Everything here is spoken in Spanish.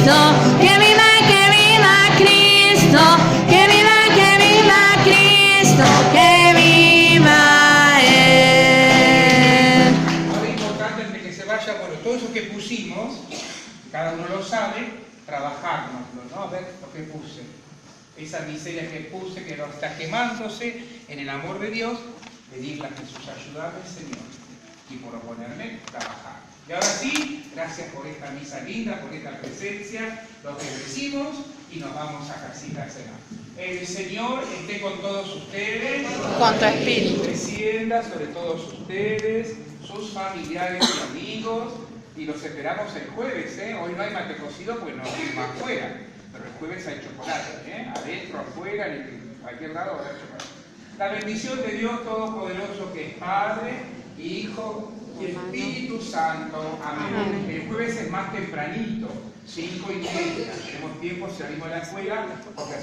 Cristo, que viva Cristo, que viva Cristo, que viva Él. Ahora es importante antes que se vaya, bueno, todo eso que pusimos, cada uno lo sabe, trabajárnoslo, ¿no? A ver lo que puse. Esa miseria que puse, que no está quemándose en el amor de Dios, pedirle a Jesús, ayúdame, Señor, y por oponerme, trabajar. Y ahora sí, gracias por esta misa linda, por esta presencia, lo que decimos y nos vamos a casita a cenar. El Señor esté con todos ustedes, Con tu espíritu. descienda sobre todos ustedes, sus familiares y amigos, y los esperamos el jueves, ¿eh? Hoy no hay mate cocido porque no hay más afuera, pero el jueves hay chocolate, ¿eh? Adentro, afuera, en cualquier lado va a haber chocolate. La bendición de Dios Todopoderoso, que es Padre, Hijo y Espíritu Santo. Amén. El jueves es más tempranito, 5:30. Tenemos tiempo, salimos de la escuela, porque